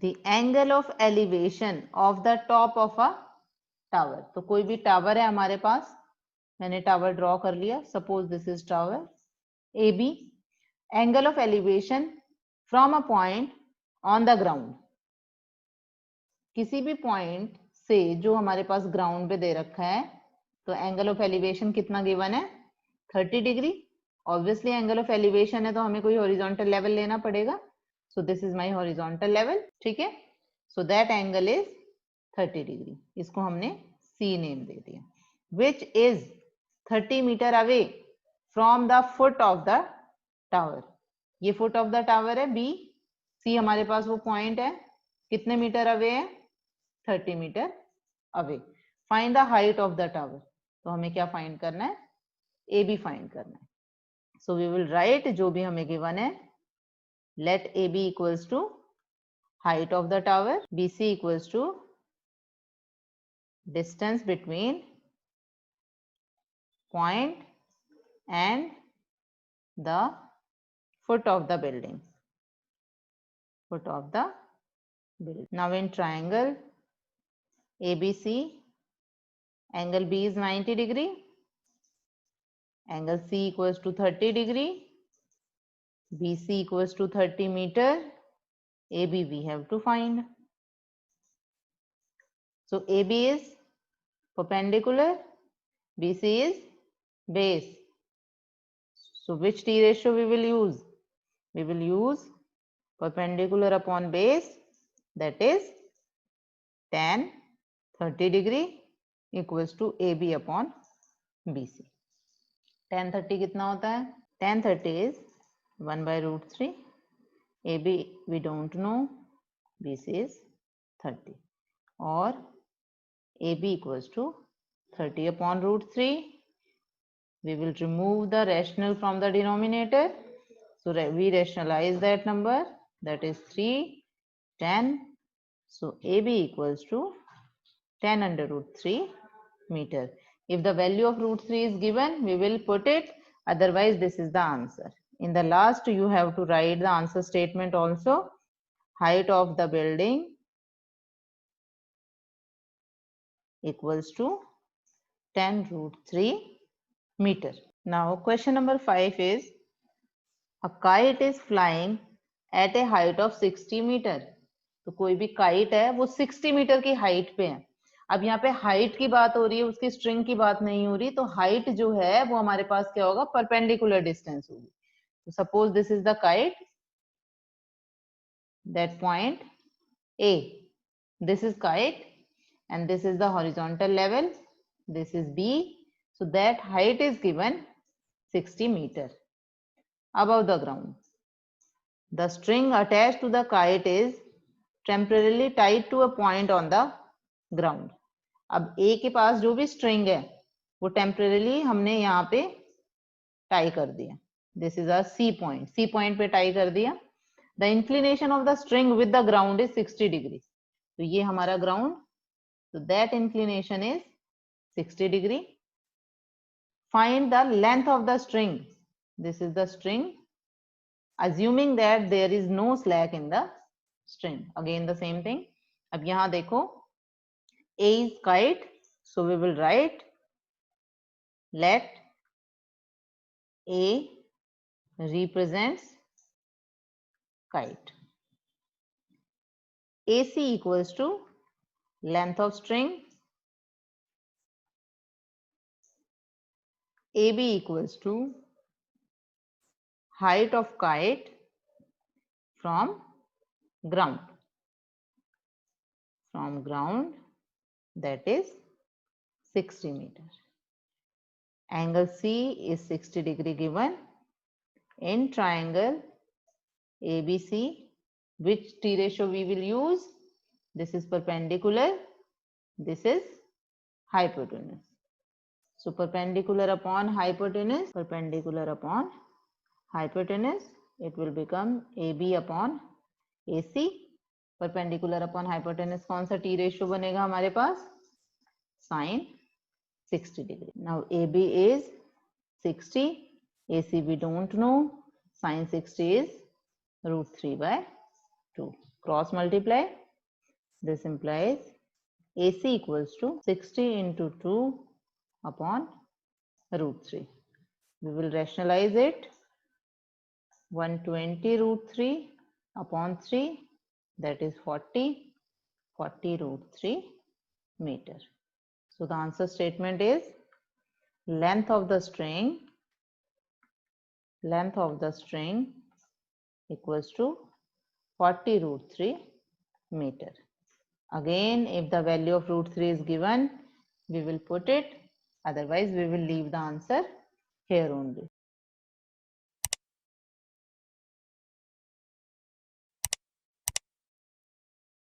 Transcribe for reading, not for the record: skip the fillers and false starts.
The angle of elevation of the top of a tower. तो कोई भी tower है हमारे पास, मैंने टावर ड्रॉ कर लिया, suppose this is tower A B. Angle of elevation from a point on the ground, किसी भी पॉइंट से जो हमारे पास ग्राउंड पे दे रखा है, तो एंगल ऑफ एलिवेशन कितना गिवन है, 30 degree. Obviously angle of elevation है तो हमें कोई हॉरिजॉन्टल लेवल लेना पड़ेगा, so this is my horizontal level, ठीक है। So that angle is 30 degree, इसको हमने सी नेम दे दिया। Which is 30 metre away from the foot of the tower, ये फुट ऑफ द टावर है बी, सी हमारे पास वो पॉइंट है, कितने मीटर अवे है, 30 metre away. Find the height of the tower, तो हमें क्या फाइंड करना है, ए बी फाइंड करना है। सो वी विल राइट जो भी हमें गिवन है, let A B equals to height of the tower, BC equals to distance between point and the foot of the building, foot of the building. Now in triangle ABC, angle B is 90 degree, angle C equals to 30 degree, BC equals to 30 meter, AB we have to find. So AB is perpendicular, BC is base. So which T ratio we will use? We will use perpendicular upon base, that is tan 30 degree equals to AB upon BC. tan 30 कितना होता है? tan 30 is 1 by root 3. AB we don't know, BC is 30, or AB equals to 30 upon root 3. We will remove the rational from the denominator. So we rationalize that number, that is 3, 10. So AB equals to 10 under root 3 meter. If the value of root 3 is given, we will put it. Otherwise, this is the answer. In the last, you have to write the answer statement also. Height of the building equals to 10 root 3 meter. Now, question number 5 is, a kite is flying at a height of 60 meter. तो कोई भी kite है वो 60 metre की height पे है। अब यहाँ पे हाइट की बात हो रही है, उसकी स्ट्रिंग की बात नहीं हो रही, तो हाइट जो है वो हमारे पास क्या होगा, परपेंडिकुलर डिस्टेंस होगी। तो suppose this is the kite, that point A, this is kite and this is the horizontal level, this is B, so that height is given 60 meter above the ground. The string attached to the kite is temporarily tied to a point on the ground. अब A के पास जो भी string है वो temporarily हमने यहाँ पे tie कर दिया, this is a C point, C point पे tie कर दिया। The inclination of the string with the ground is 60 degree. तो ये हमारा ground, so that inclination is 60 degree. Find the length of the string. This is the string, assuming that there is no slack in the string. Again the same thing. अब यहाँ देखो, A is kite, so we will write let A represents kite. AC equals to length of string, AB equals to height of kite from ground. From ground, that is 60 meter. Angle C is 60 degree given. In triangle ABC, which T ratio we will use? This is perpendicular, this is hypotenuse. So perpendicular upon hypotenuse, perpendicular upon hypotenuse, it will become AB upon AC. Perpendicular upon hypotenuse कौन सा T ratio बनेगा हमारे पास, sine 60 degree. Now AB is 60, AC we don't know, sin 60 is root 3 by 2. Cross multiply. This implies AC equals to 60 into 2 upon root 3. We will rationalize it. 120 root 3 upon 3, that is 40 root 3 meter. So the answer statement is length of the string equals to 40 root 3 meter. Again, if the value of root 3 is given, we will put it, otherwise we will leave the answer here only.